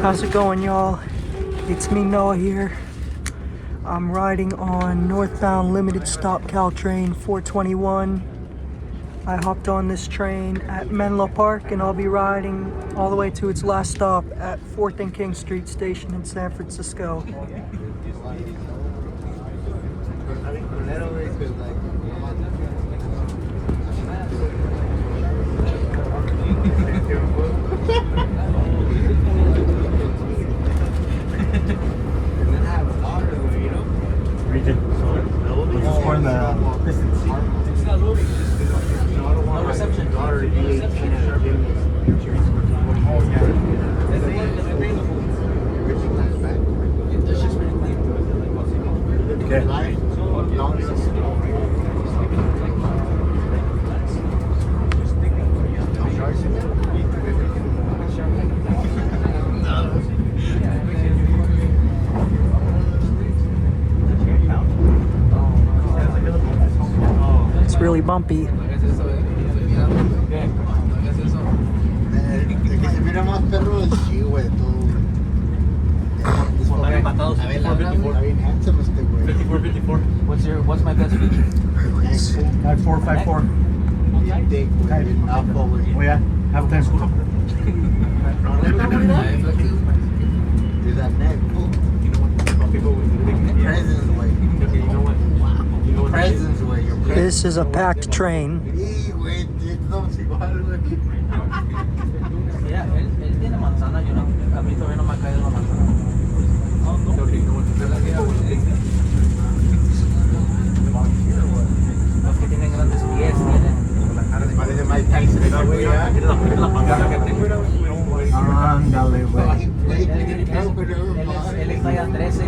How's it going, y'all? It's me, Noah, here. I'm riding on Northbound limited stop Caltrain 421. I hopped on this train at Menlo Park, and I'll be riding all the way to its last stop at 4th and King Street Station in San Francisco. Region. This is for the piston seat. It's not loading. No reception. Okay. It's really bumpy. What's my best feature? 5454. Oh yeah, have a time. This is a packed train. Ándale, güey. Él está ya 13.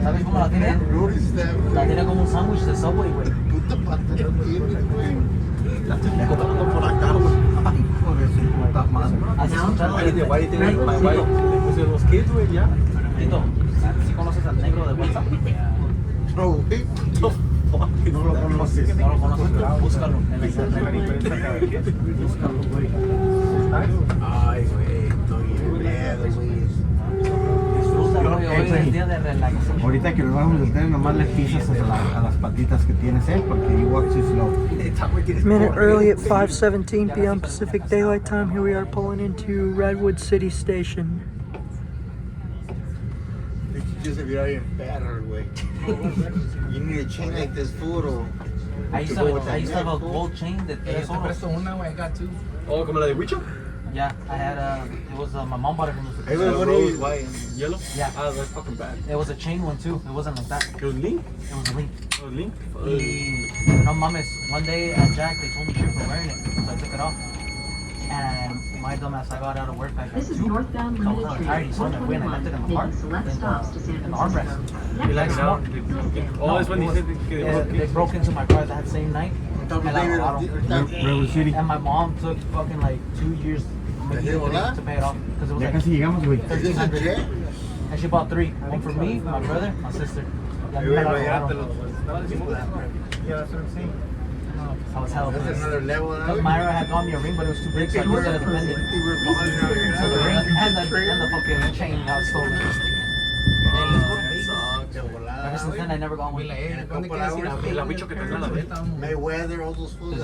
¿Sabes cómo la tiene? La tiene como un sándwich de Subway, güey. La estoy comprando por acá, güey. Ay, hijo de su puta madre. ¿Has escuchado Le puse los kids, güey, ya. Tito, ¿sí conoces al negro de WhatsApp? No, güey. No lo conoces. No lo conoces, pero búscalo en la internet. Búscalo, güey. Ay, güey, estoy bien pedo, güey. Disfrútalo, hoy es el día de relajación. Ahorita que nos vamos del tren, nomás le pisas a las patitas que tienes, porque you walk too slow. Minute early at 5:17 p.m. Pacific Daylight Time. Here we are pulling into Redwood City Station. Yo se mira bien perro, güey. You need a chain like this, fool. I used to have a gold chain de 3 horas. I got two. Oh, como la de Wicho? Yeah, I had it was my mom bought it from the Hey, store. what is white? Yellow? Yeah. Ah, that's fucking bad. It was a chain one too. It wasn't like that. ¿Qué was link? It was a link. Oh, link? No mames. One day at Jack, they told me shit for wearing it, so I took it off. And my dumbass, I got out of work. This is Northbound I was Limited tired. Train So I went and left it in the 421, park, making select stops to San in the armrest. Francisco. You like Next it now? stop, Oh, it's when it he was- said that they broke into my car that same night. Redwood City. And my mom took fucking like 2 years maybe to pay it off because it was Ya like casi llegamos, güey. Is this a jet? and she bought 3. One for me, my brother, my sister. Y a mí me la robaron. Yeah, that's what I'm saying. I was hella That's pissed. another level. Because Myra had got me a ring, but it was too big, so I used it as a pendant. So the ring and the fucking chain got stolen. Ever since then, I never got one. Mayweather, all those fools.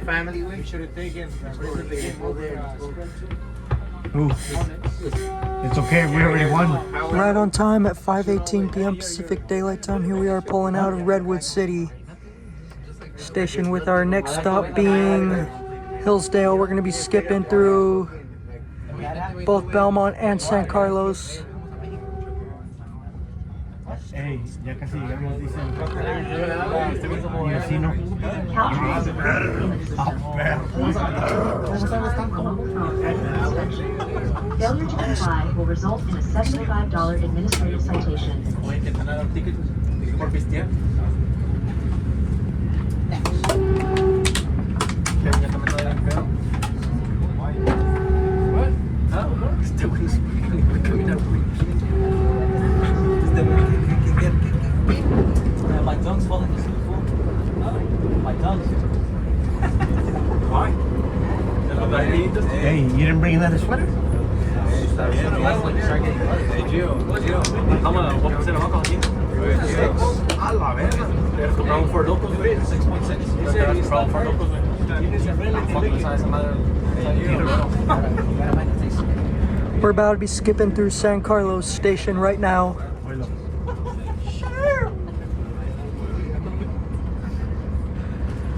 Family, we should have taken. Ooh. It's okay, we already won. Right on time at 5:18 p.m. Pacific Daylight Time. Here we are pulling out of Redwood City Station with our next stop being Hillsdale. We're going to be skipping through both Belmont and San Carlos. Hey, ya casi llegamos, dicen. Mi vecino. Failure to comply will result in a $75 administrative citation. My tongue's falling asleep, fool. My tongue. Why? Hey, you didn't bring another sweater? That's when you start getting blood. Hey, Gio. Vamos a hacer abajo aquí. A la verga. Compramos for locals, güey. 6.6. Compramos for locals, güey. Fucking size of mother. We're about to be skipping through San Carlos Station right now.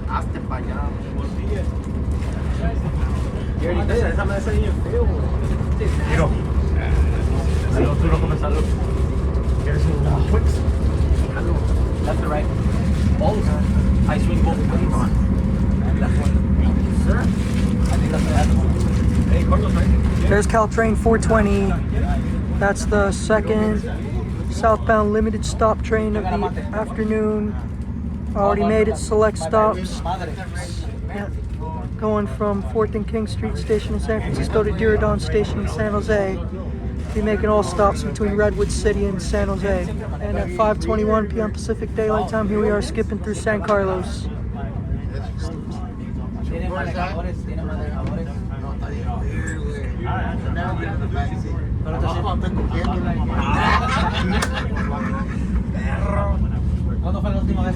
Hazte para allá. Esa madre está bien feo. Miro. Salud, tú no comes salud. ¿Quieres un Twix? Left or right? Both. I swing both ways. Left one. Sir? I think that's the last one. Hey, Carlos, right? There's Caltrain 420. That's the second southbound limited stop train of the afternoon. Already made its select stops. Yeah. Going from 4th and King Street Station in San Francisco to Diridon Station in San Jose. Be making all stops between Redwood City and San Jose. And at 5:21 p.m. Pacific Daylight Time, here we are skipping through San Carlos. ¿Cuándo fue la última vez?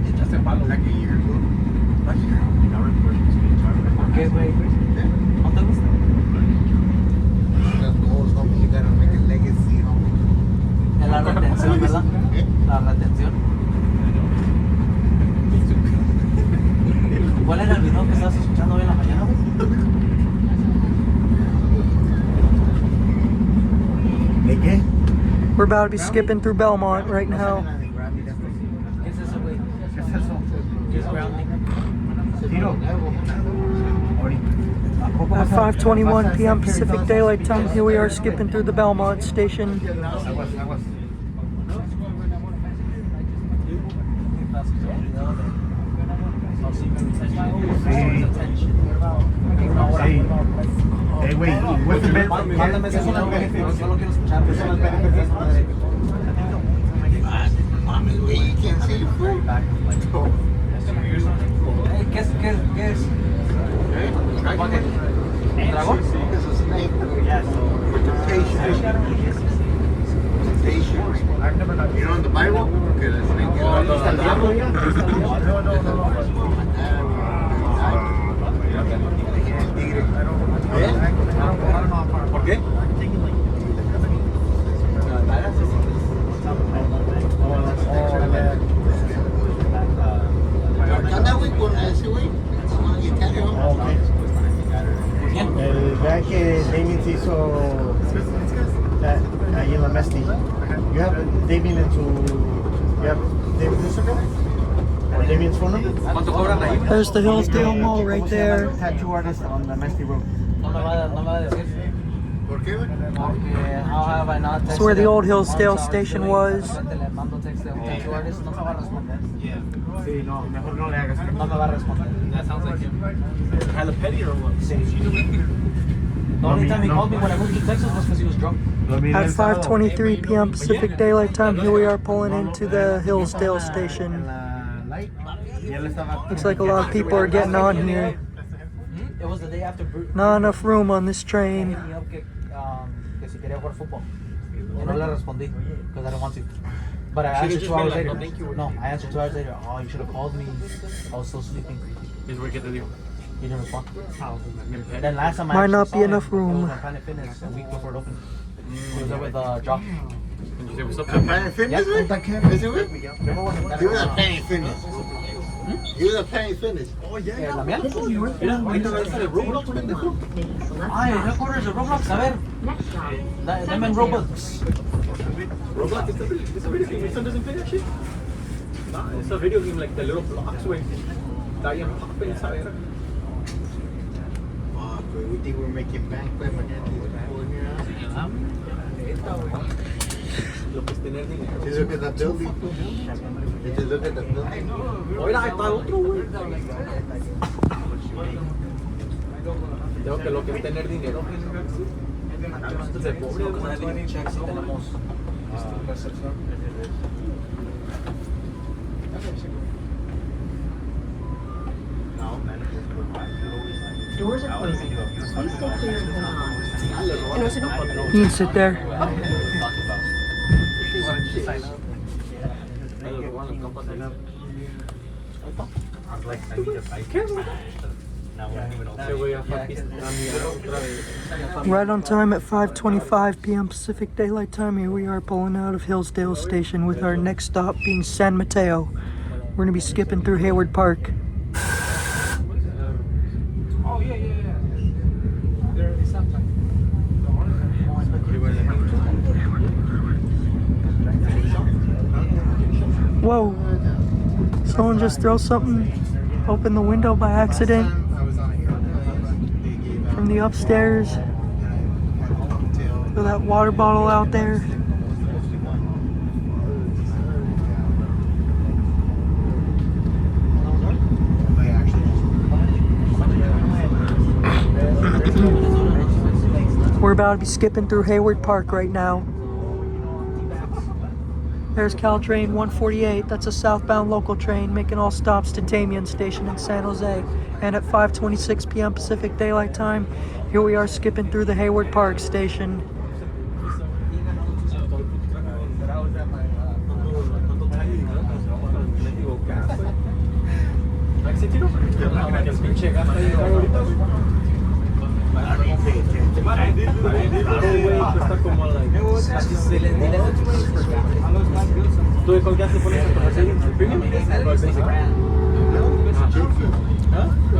Echaste palo. Like a year ago. ¿Por qué, güey? ¿No te gusta? Las goals, homie, you gotta make a legacy, homie. Es la retención, ¿verdad? La retención. ¿Cuál era el video que estabas escuchando hoy en la mañana, güey? ¿De qué? We're about to be skipping through Belmont right now. ¿Qué es eso, güey? ¿Qué es eso? ¿Qué es grounding? Tiro. At 5:21 p.m. Pacific Daylight Time, here we are skipping through the Belmont station. Hey, wait, what's the best? Mándame ese sonido, güey. Yo lo quiero escuchar. Mames, güey, you can't see your food. Hey, ¿qué es? ¿Dragón? It's a snake. Temptation. I've never done You know in the Bible? Okay, the snake. ¿Por qué? ¿Qué onda, güey, con ese güey? Con el guitarra, ¿no? El día que Damien se hizo ahí en la Mesty. You have Damien into... You have Damien's Instagram? Or Damien's phone number? ¿Cuánto cobran ahí? There's the Hillsdale Mall right there. Tattoo artist on the Mesty Road. No me va a decir. ¿Por qué, güey? Porque how have I not It's where the texted old him? Hillsdale station was. Le mando texto a un tattoo artist, no me va a responder. Sí, no, mejor no le hagas. No me va a responder. That sounds like him. Jalapeno or what? Sí. The only time he called me when I moved to Texas was because he was drunk. At 5:23 p.m. Pacific Daylight Time, here we are pulling into the Hillsdale station. Looks like a lot of people are getting on here. It was the day after Bruce. Not enough room on this train. Hit me up que si quería jugar fútbol. Y no le respondí because I don't want to. But I answered 2 hours later. No, I answered 2 hours later. Oh, you should have called me. I was still sleeping. You didn't respond. Then last time I Might actually not saw be him, enough room. It was on Planet Fitness a week before it opened. He was there with Jock. Planet Fitness, güey? ¿Ese, güey? He was at Planet Fitness. He was at Planet Fitness. ¿La mía? This is Northbound Limited Stop Train 421, making select Ay, stops. headquarters de Roblox. A ver, Next stop, them en Roblox. Roblox, it's a video game. My son doesn't play that shit. Nah, it's a video game like the little blocks, güey. Está bien popping esa verga. Fuck, güey, we think we're making bank, güey, but then these people in here, huh? Lo que es tener dinero. Just look at that building. Just look at that building. Oiga, ahí está otro, güey. Creo que lo que es tener dinero. Esto es de pobre, güey. Tenemos recepción. No, man. Doors are closing. Please stay clear and hold on. You can sit there. Right on time at 5:25 p.m. Pacific Daylight Time. Here we are pulling out of Hillsdale Station with our next stop being San Mateo. We're going to be skipping through Hayward Park. Whoa! Someone just throw something open the window by accident from the upstairs. Throw that water bottle out there. We're about to be skipping through Hayward Park right now. There's Caltrain 148. That's a southbound local train making all stops to Tamian Station in San Jose. And at 5:26 p.m. Pacific Daylight Time, here we are skipping through the Hayward Park Station. We're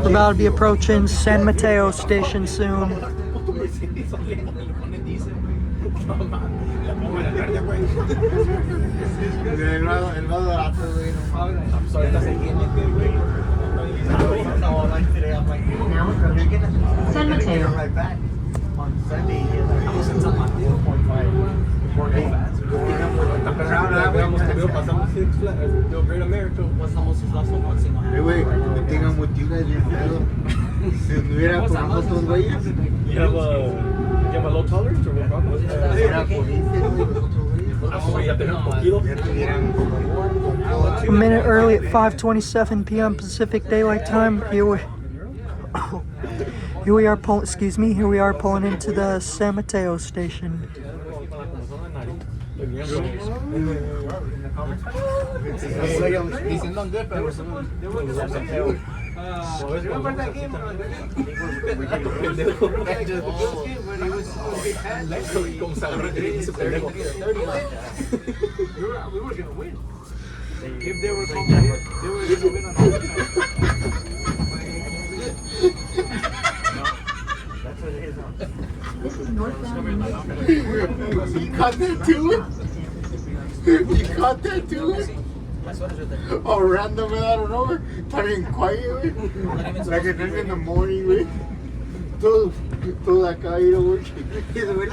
about to be approaching San Mateo Station soon. Now approaching San Mateo. Hey, wait, the thing I'm with you guys, si anduviera con nosotros, güeyes. You have a low tolerance or what problem? A minute early at 5:27 p.m. Pacific Daylight Time. Here we are pulling into the San Mateo Station. If they were coming, they were going to win on This is Northbound. You caught that too? You caught that too? Oh, random out of nowhere. Talking quiet, güey. Like it is in the morning, güey. Todo acá, you know, güey.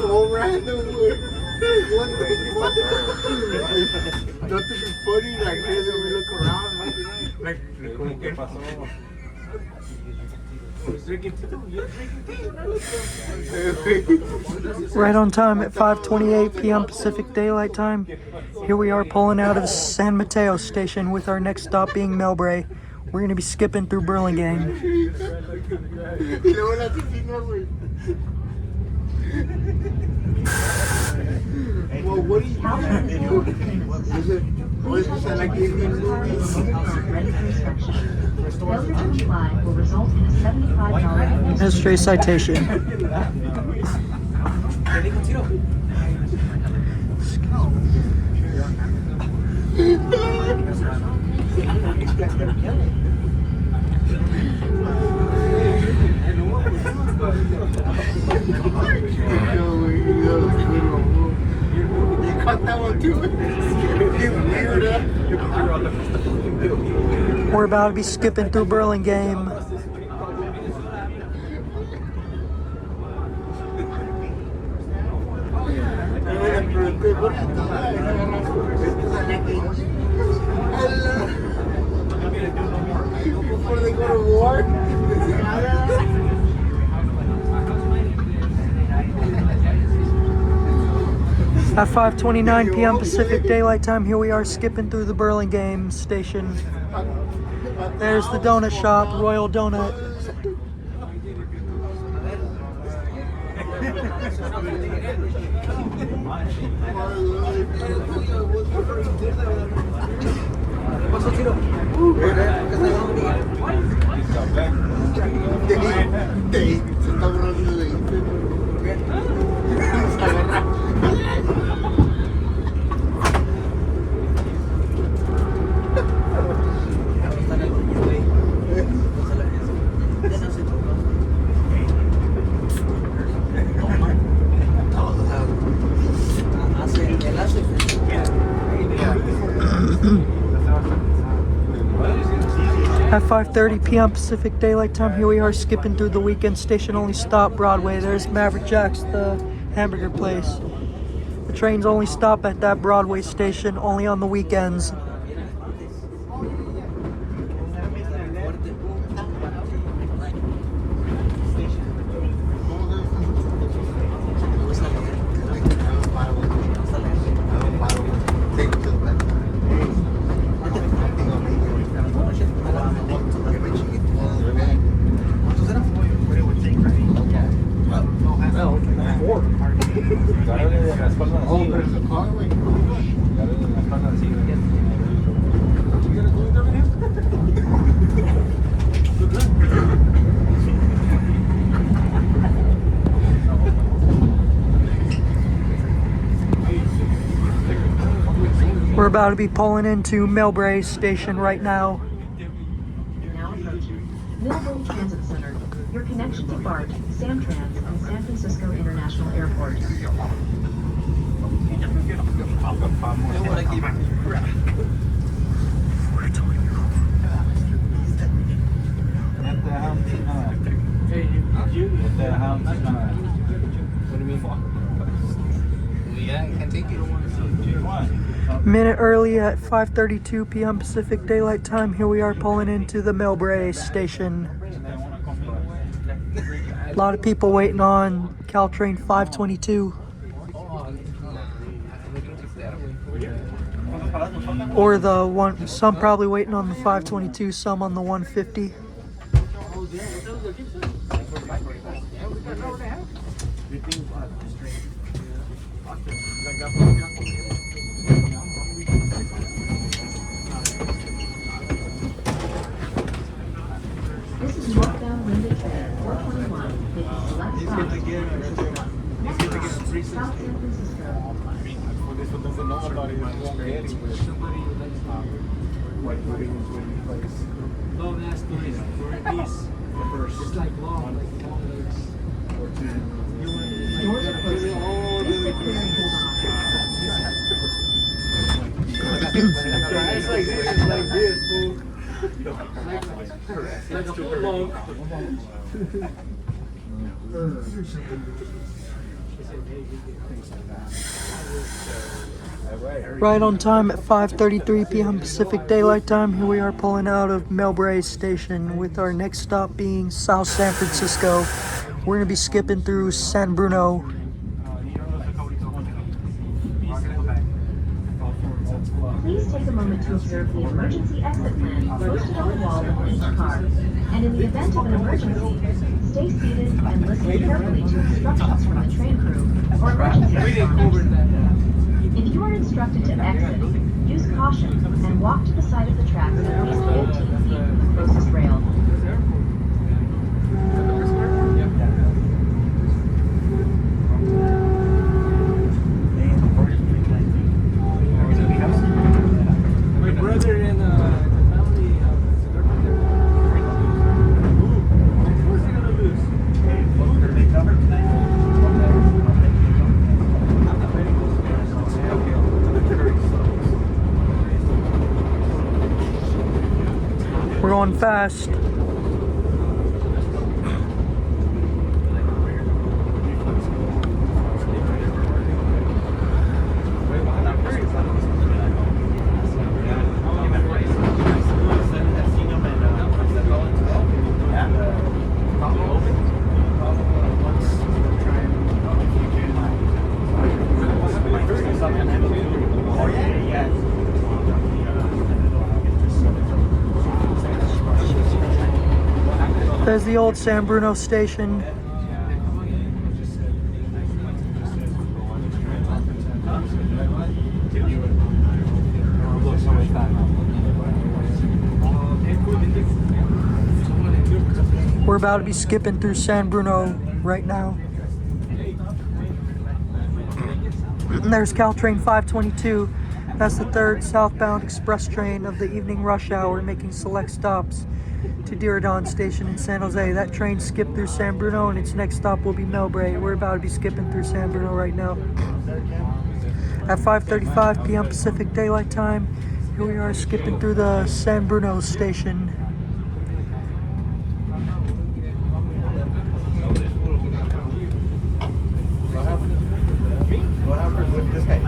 All random, güey. Nothing funny, like this, and we look around, like, como que pasó. Right on time at 5:28 p.m. Pacific Daylight Time. Here we are pulling out of San Mateo Station with our next stop being Melbray. We're going to be skipping through Burlingame. Well, what do you do? Is it like Indian movies? Failure to comply will result in a $75 That's straight citation. You caught that one too? We're about to be skipping through Burlingame. Before they go to war? At 5:29 p.m. Pacific Daylight Time, here we are skipping through the Burlingame station. There's the donut shop, Royal Donut. Se está borrando de At 5:30 p.m. Pacific Daylight Time, here we are skipping through the weekend station only stop Broadway. There's Maverick Jack's, the hamburger place. The trains only stop at that Broadway station, only on the weekends. We're about to be pulling into Melbury Station right now. Now approaching Menlo Transit Center. Your connection to BART, Samtrans, and San Francisco International Airport. Minute early at 5:32 p.m. Pacific Daylight Time, here we are pulling into the Melbury Station. A lot of people waiting on Caltrain 522. Or the one, some probably waiting on the 522, some on the 150. This is Northbound Limited Train 421 with select stops to South San Francisco. Long ass stories for at least it's like long legs. Doors are closing. Please sit clear and hold on. It's like this, fool. Like a full long. Right on time at 5:33 p.m. Pacific Daylight Time, here we are pulling out of Melbury Station with our next stop being South San Francisco. We're going to be skipping through San Bruno. Please take a moment to observe the emergency exit plan posted on the wall of each car. And in the event of an emergency, stay seated and listen carefully to instructions from the train crew or emergency responders. If you are instructed to exit, use caution and walk to the side of the tracks at least 15 feet from the closest rail. My brother and the family is a girlfriend there. Who's he gonna lose? We're going fast. There's the old San Bruno station. We're about to be skipping through San Bruno right now. And there's Caltrain 522. That's the third southbound express train of the evening rush hour, making select stops to Diridon Station in San Jose. That train skipped through San Bruno, and its next stop will be Melbray. We're about to be skipping through San Bruno right now. At 5:35 p.m. Pacific Daylight Time, here we are skipping through the San Bruno station. What happened with this guy?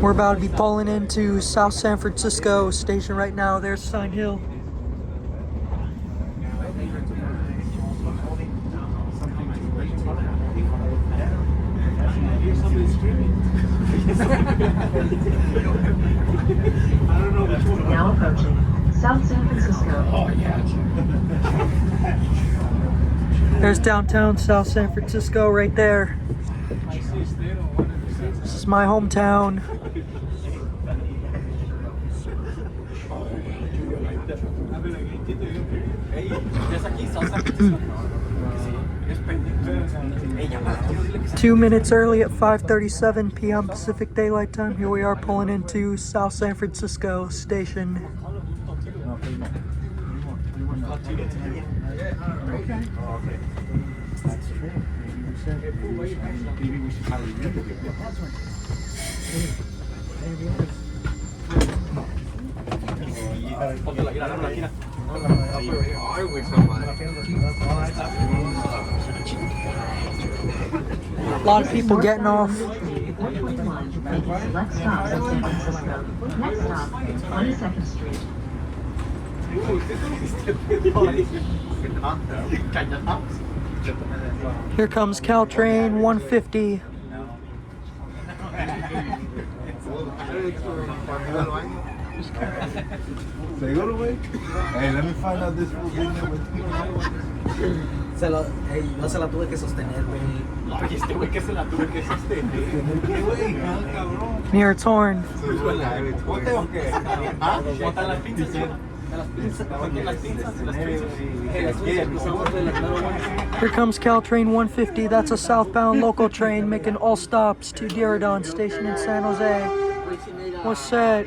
We're about to be pulling into South San Francisco station right now. There's Sign Hill. Now approaching South San Francisco. There's downtown South San Francisco right there. This is my hometown. Two minutes early at 5:37 p.m. Pacific Daylight Time. Here we are pulling into South San Francisco station. A lot of people getting off. 121, making select stops in San Francisco. Next stop, 22nd Street. Here comes Caltrain 150. ¿Seguro, güey? Hey, let me find out this fool thing with Yo se la tuve que sostener, güey. Este güey que se la tuve que sostener. Near Torn. ¿Bote o qué? ¿Ah? Botan las pinzas, ¿sí? Las pinzas. Here comes Caltrain 150. That's a southbound local train making all stops to Diridon Station in San Jose. What's set?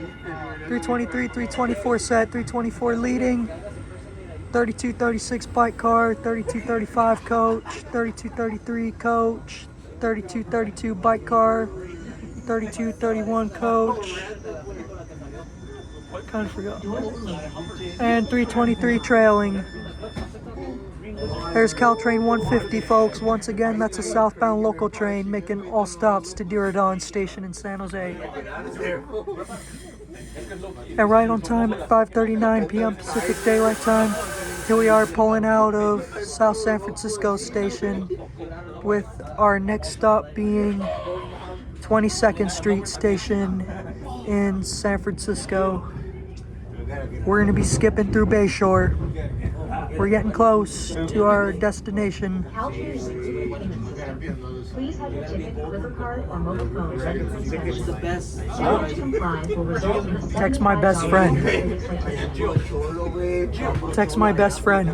323, 324 set, 324 leading. 3236 bike car, 3235 coach, 3233 coach, 3232 bike car, 3231 coach. Kind of forgot. And 323 trailing. There's Caltrain 150, folks. Once again, that's a southbound local train making all stops to Diridon Station in San Jose. And right on time at 5:39 p.m. Pacific Daylight Time, here we are pulling out of South San Francisco Station, with our next stop being 22nd Street Station in San Francisco. We're going to be skipping through Bayshore. We're getting close to our destination. Caltrain is please have your ticket, liver card, or mobile phone ready for inspection. Failure to comply will result in a Text my best friend. Text my best friend.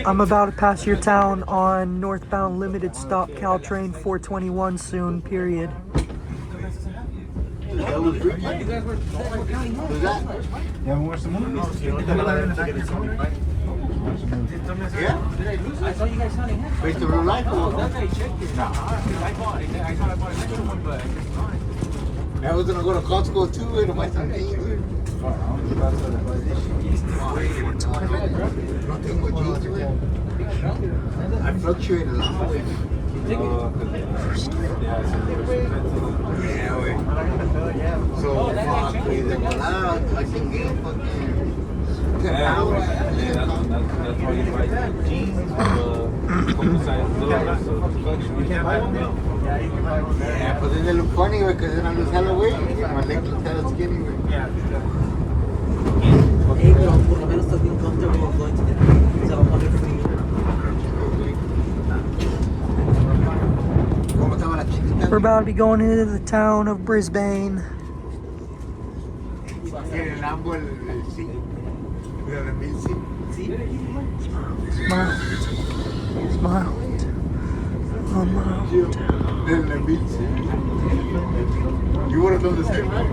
I'm about to pass your town on Northbound Limited Stop Caltrain 421 soon, period. Yeah, we watched the movie. Yeah? I saw you guys signing hands. Based on real life? That guy checked it. I thought I bought an extra one, but it's fine. I was gonna go to Costco too to buy some things. Nothing but jeans, güey. I fluctuate a lot, güey. Yeah, güey. So, fuck, güey, de volada, I can get fucking 10 pounds. That's why you buy jeans, couple sizes lower, so you can't buy them now. Yeah, but then they look funny, güey, because then I lose hella weight. My leg looks hella skinny, güey. Hey, pero por lo menos estás bien comfortable going to the se va a poner frío. ¿Cómo estaba la chiquita? We're about to be going into the town of Brisbane. Tiene el ambo el sí. Mira el mil sí. Smile. Smile. Smile. El mil sí. You would have done the same, right?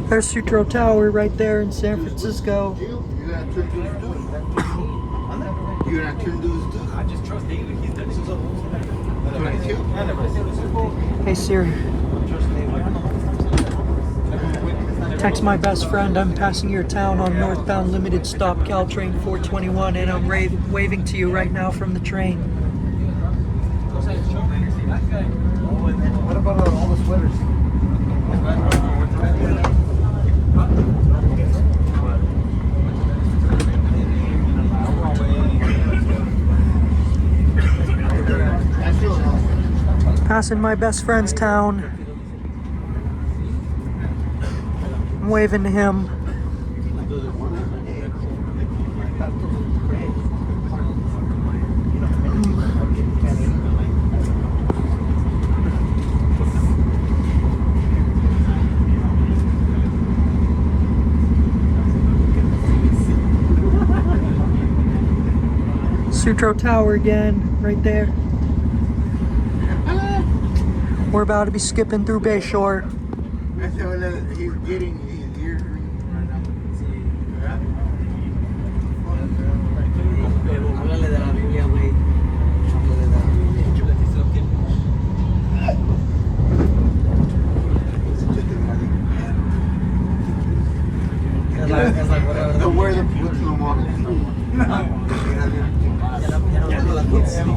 There's Sutro Tower right there in San Francisco. You gotta turn those dudes. You gotta turn those dudes. I just trust David. He's done this 22. Hey Siri, text my best friend. I'm passing your town on Northbound Limited Stop Caltrain 421 and I'm waving to you right now from the train. What about all the sweaters? Passing my best friend's town. I'm waving to him. Sutro Tower again, right there. We're about to be skipping through Bayshore. That's how he's getting his ears ringing right now. Háblale de la Biblia, güey. Háblale de la Biblia. Es la gorra, Don't ¿verdad? wear the boots no more. Ya no tengo las boots. Don't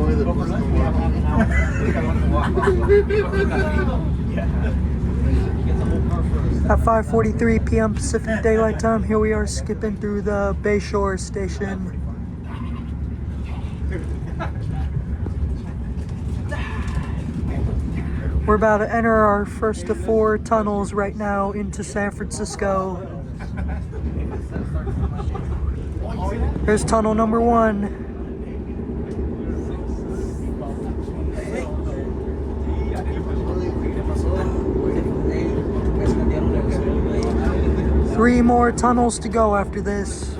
wear the boots no more. At 5:43 p.m. Pacific Daylight Time, here we are skipping through the Bayshore station. We're about to enter our first of 4 tunnels right now into San Francisco. Here's tunnel number 1. Three more tunnels to go after this.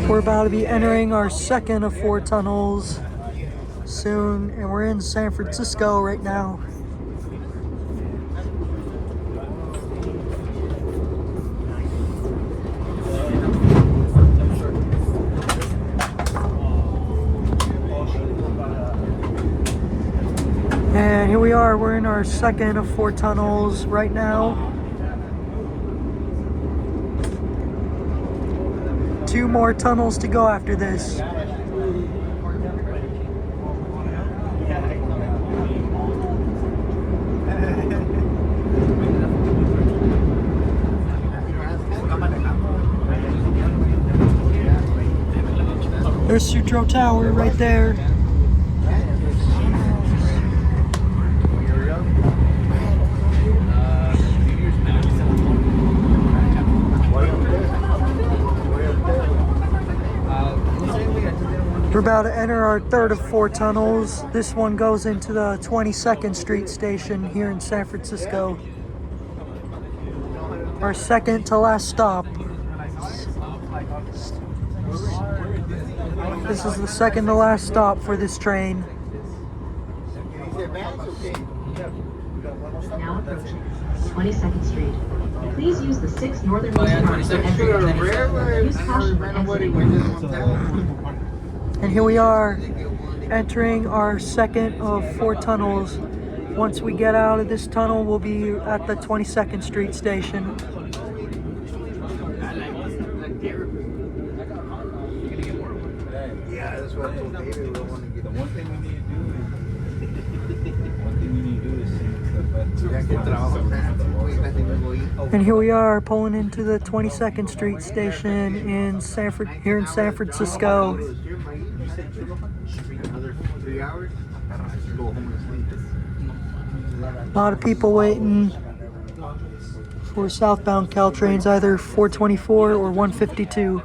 We're about to be entering our second of 4 tunnels soon, and we're in San Francisco right now. And here we are, we're in our second of 4 tunnels right now. 2 more tunnels to go after this. There's Sutro Tower right there. We're about to enter our third of 4 tunnels. This one goes into the 22nd Street station here in San Francisco. Our second to last stop. This is the second to last stop for this train. Now approaching 22nd Street. Please use the 6 northernmost turns to enter the exit. Use caution when exiting. And here we are, entering our second of 4 tunnels. Once we get out of this tunnel, we'll be at the 22nd Street station. Yeah, that's what I told David. We want to get the one thing we need to do. And here we are, pulling into the 22nd Street station in here in San Francisco. Another 3 hours. Go home and sleep. A lot of people waiting for southbound Caltrains, either 424 or 152.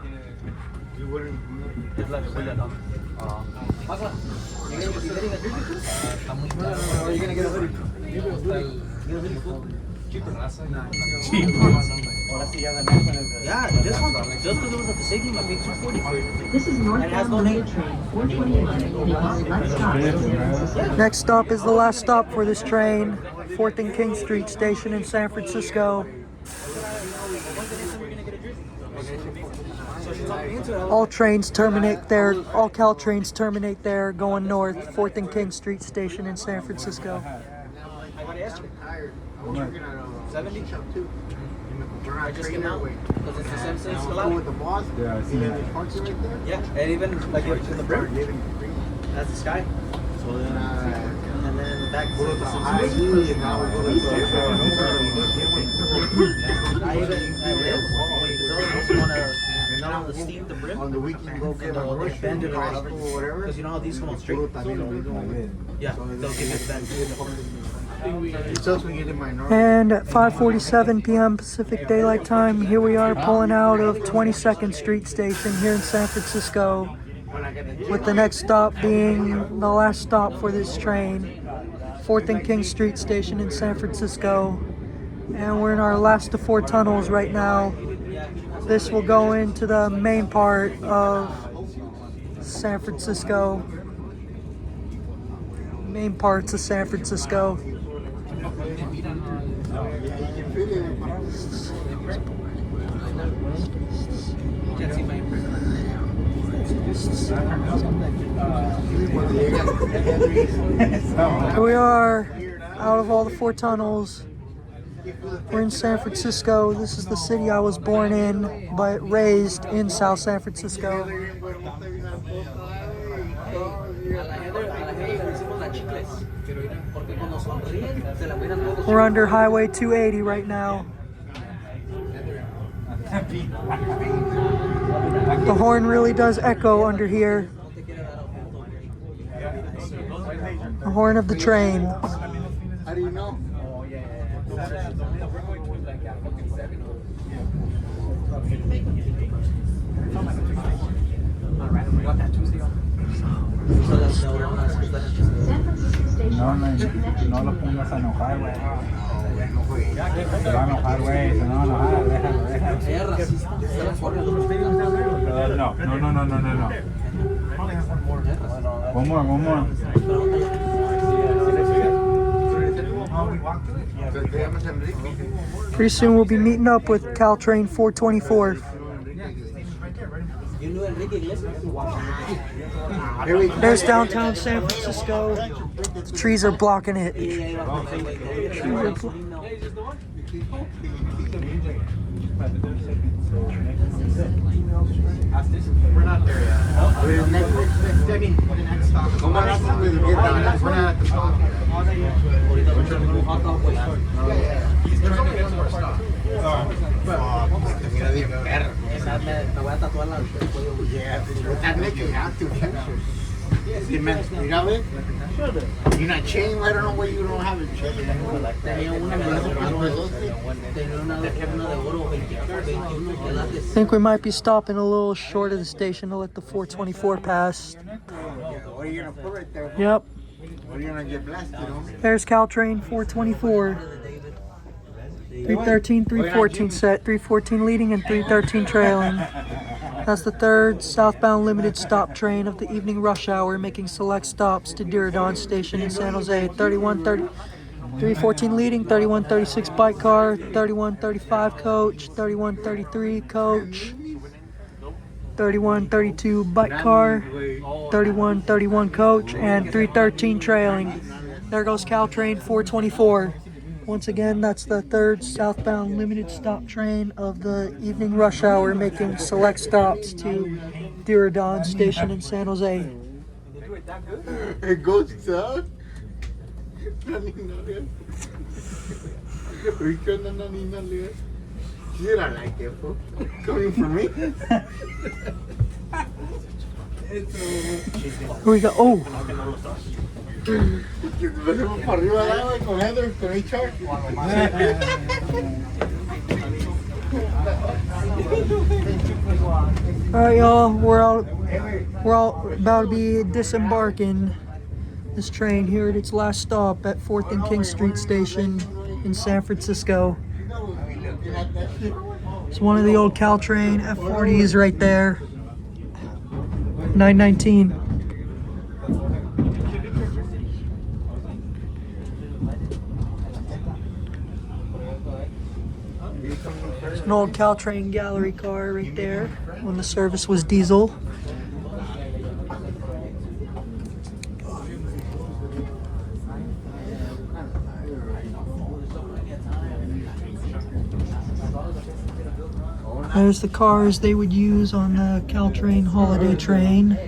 Yeah, this one, just because it was a Passaic, I paid $240 for it. This is Northbound Limited Train 421 taking select stops in San Francisco. Next stop is the last stop for this train, 4th and King Street station in San Francisco. All trains terminate there, all Caltrains terminate there going north, 4th and King Street station in San Francisco. I just came out because it's the same thing as the With the boss? Yeah, I see that. Yeah, and even like to the brim. That's the sky. So then And then in the back, go to the high and now we're going to I want to steam the brim. on the weekend go get a brush bend it or or whatever. whatever. Because you know how these come out straight? Yeah, they'll give you the bend. It sucks when you get in minority. And at 5:47 p.m. Pacific Daylight Time, here we are pulling out of 22nd Street station here in San Francisco, with the next stop being the last stop for this train, 4th and King Street station in San Francisco. And we're in our last of 4 tunnels right now. This will go into the main part of San Francisco. Main parts of San Francisco. Here we are, out of all the 4 tunnels. We're in San Francisco. This is the city I was born in, but raised in South San Francisco. We're under Highway 280 right now. The horn really does echo under here. The horn of the train. How do you know? San Francisco Station. No lo pongas a enojar, güey. Se va a enojar, güey. Se va a enojar, déjalo. No. One more. Pretty soon we'll be meeting up with Caltrain 424. There's downtown San Francisco. The trees are blocking it. We're not there yet. ¿Cómo haces with get down? We're not at the stop. He's trying to get to our stop. Mira, de perro. Me voy a tatuar la cuello. Yeah, that make you have to. Mira, ve. Y una chain, I don't know why you don't have a chain. Tenía una de oro 21 I think we might be stopping a little short of the station to let the 424 pass. What are you gonna put right there? Yep. What are you gonna get blasted on? There's Caltrain 424. 313, 314 set, 314 leading and 313 trailing. That's the third southbound limited stop train of the evening rush hour, making select stops to Diridon Station in San Jose. 314 leading, 3136 bike car, 3135 coach, 3133 coach, 3132 bike car, 3131 coach, and 313 trailing. There goes Caltrain 424. Once again, that's the third southbound limited stop train of the evening rush hour, making select stops to Diridon Station in San Jose. It goes to. She don't like it, fool. Coming from me. Here we go. Oh, Venimos para arriba de agua con Heather, con HR. all right, y'all. We're all about to be disembarking this train here at its last stop at 4th and King Street Station in San Francisco. It's one of the old Caltrain F40s right there. 919. It's an old Caltrain gallery car right there when the service was diesel. There's the cars they would use on the Caltrain holiday train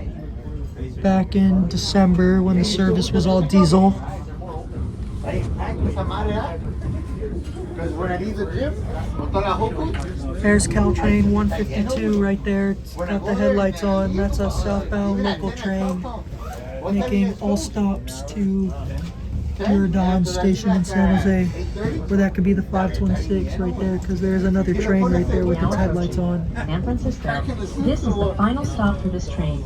back in December when the service was all diesel. There's Caltrain 152 right there. It's got the headlights on. That's a southbound local train making all stops to Diridon Station in San Jose, where that could be the 526 right there, because there's another train right there with its headlights on. San Francisco. This is the final stop for this train.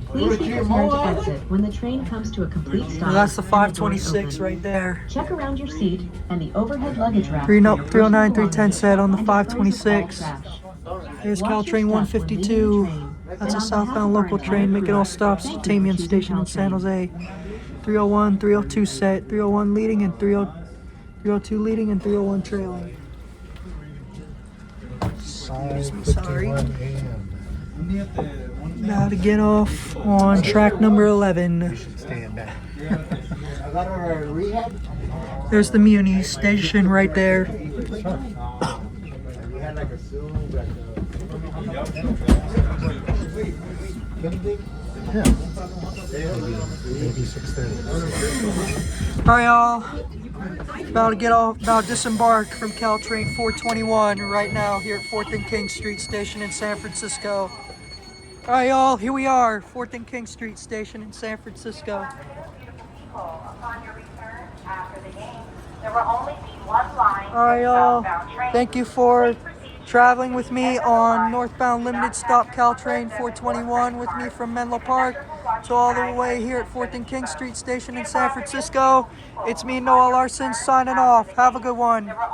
Please be prepared to exit when the train comes to a complete stop. Well, that's the 526 right there. Check around your seat and the overhead luggage rack. 309, 310 set on the 526. There's Caltrain 152. That's a southbound local train making all stops to Tamian Station in San Jose. 301, 302 set, 301 leading and 302 leading and 301 trailing. Sorry. Now to get off on track number 11. There's the Muni station right there. Maybe 6:30. Alright, y'all. About to get off, about to disembark from Caltrain 421 right now here at 4th and King Street Station in San Francisco. Alright, y'all, here we are, 4th and King Street Station in San Francisco. Alright, y'all, thank you for traveling with me on Northbound Limited Stop Caltrain 421 with me from Menlo Park to all the way here at 4th and King Street Station in San Francisco. It's me, Noah Larson, signing off. Have a good one.